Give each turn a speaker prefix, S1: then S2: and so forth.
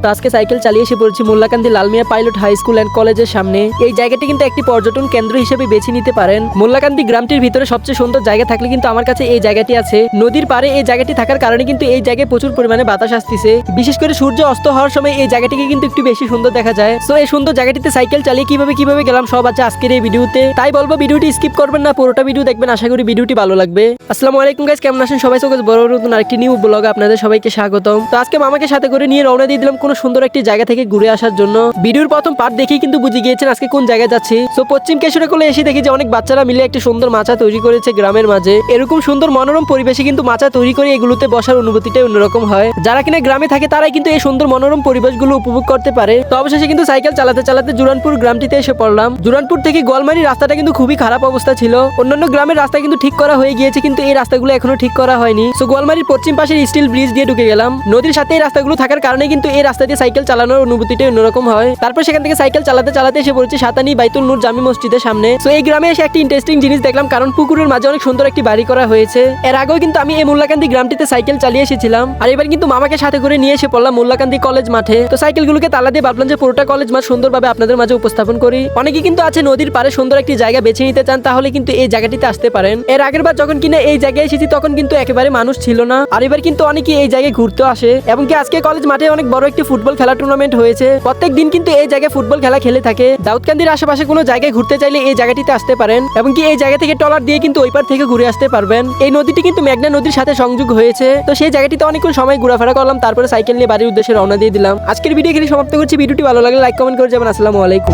S1: তো আজকে সাইকেল চালিয়ে এসে পড়েছি Mollakandi Lalmiya Pilot High School and কলেজের সামনে। এই জায়গাটি কিন্তু একটি পর্যটন কেন্দ্র হিসেবে বেছে নিতে পারেন। মোল্লাকান্দি গ্রামটির ভিতরে সবচেয়ে সুন্দর জায়গা থাকলে কিন্তু আমার কাছে এই জায়গাটি আছে। নদীর পাড়ে এই জায়গাটি থাকার কারণে কিন্তু এই জায়গায় প্রচুর পরিমাণে বাতাস আসতেছে। বিশেষ করে সূর্য অস্ত হওয়ার সময় এই জায়গাটিকে কিন্তু একটু বেশি সুন্দর দেখা যায়। সো এই সুন্দর জায়গাটিতে সাইকেল চালিয়ে কিভাবে গেলাম সব আছে আজকের এই ভিডিওতে। তাই বলবো ভিডিওটি স্কিপ করবেন না, পুরোটা ভিডিও দেখবেন। আশা করি ভিডিওটি ভালো লাগবে। আসসালামু আলাইকুম গাইস, কেমন আছেন সবাই? সকাল বড় নতুন আরেকটি নিউ ব্লগে আপনাদের সবাইকে স্বাগতম। তো আজকে মামাকে সাথে করে নিয়ে রওনা দিয়ে দিলাম কোনো সুন্দর একটি জায়গা থেকে ঘুরে আসার জন্য। ভিডিওর প্রথম পার্ট দেখেই কিন্তু বুঝে গিয়েছেন আজকে কোন জায়গায় যাচ্ছি। সো পশ্চিম কেশরীকলে এসে দেখি যে অনেক বাচ্চারা মিলে একটি সুন্দর মাচা তৈরি করেছে গ্রামের মাঝে। এরকম সুন্দর মনোরম পরিবেশে কিন্তু মাচা তৈরি করে এগুলোতে বসার অনুভূতিটাই অন্যরকম হয়। যারা কিনা গ্রামে থাকে তারাই কিন্তু এই সুন্দর মনোরম পরিবেশগুলো উপভোগ করতে পারে। তো অবশেষে কিন্তু সাইকেল চালাতে চালাতে জুরানপুর গ্রামটিতে এসে পড়লাম। জুরানপুর থেকে গোয়ালমারি রাস্তাটা কিন্তু খুবই খারাপ অবস্থা ছিল। অন্যান্য গ্রামের রাস্তা কিন্তু ঠিক করা হয়ে গিয়েছে, কিন্তু এই রাস্তাগুলো এখনো ঠিক করা হয়নি। সো গোয়ালমারির পশ্চিম পাশের স্টিল ব্রিজ দিয়ে ঢুকে গেলাম। নদীর সাথে এই রাস্তাগুলো থাকার কারণে কিন্তু এই রাস্তা দিয়ে সাইকেল চালানোর অনুভূতিটাই অন্যরকম হয়। তারপর সেখান থেকে সাইকেল চালাতে চালাতে এসে পড়েছি সাতানি বাইতুল নূর জামি মসজিদের সামনে। সো এই গ্রামে এসে একটি ইন্টারেস্টিং জিনিস দেখলাম, কারণ পুকুরের মাঝে অনেক সুন্দর একটি বাড়ি করা হয়েছে। এর আগেও কিন্তু আমি এই মোল্লাকান্দি গ্রামটিতে সাইকেল চালিয়ে এসেছিলাম, আর এবার কিন্তু মামাকে সাথে করে নিয়ে এসে পড়লাম মোল্লাকান্দি কলেজ মাঠে। তো সাইকেলগুলোকে তালা দিয়ে ভাবলাম যে পুরোটা কলেজ মাঠ সুন্দরভাবে আপনাদের মাঝে উপস্থাপন করি। অনেকে কিন্তু আছে নদীর পাড়ে সুন্দর একটি জায়গা বেছে নিতে চান, তাহলে কিন্তু এই জায়গাটিতে আসতে পারেন। এর আগের বার যখন কিনা এই জায়গায় এসেছি তখন কিন্তু একেবারে মানুষ ছিল না, আর এবার কিন্তু অনেকে এই জায়গায় ঘুরতে আসে। এবং কি আজকে কলেজ মাঠে অনেক বড় একটি ফুটবল খেলা টুর্নামেন্ট হয়েছে। প্রত্যেক দিন কিন্তু এই জায়গায় ফুটবল খেলা খেলে থাকে। দাউদকান্দির আশেপাশে কোনো জায়গায় ঘুরতে চাইলে এই জায়গাটিতে আসতে পারেন, এবং কি এই জায়গা থেকে ট্রলার দিয়ে কিন্তু ওই পার থেকে ঘুরে আসতে পারবেন। এই নদীটি কিন্তু মেঘনা নদীর সাথে সংযোগ হয়েছে। তো সেই জায়গাটিতে অনেকক্ষণ সময় ঘোরাফেরা করলাম, তারপরে সাইকেল নিয়ে বাড়ির উদ্দেশ্যে রওনা দিয়ে দিলাম। আজকের ভিডিও এখানে সমাপ্ত করছি। ভিডিওটি ভালো লাগলে লাইক কমেন্ট করে যাবেন। আসসালামু আলাইকুম।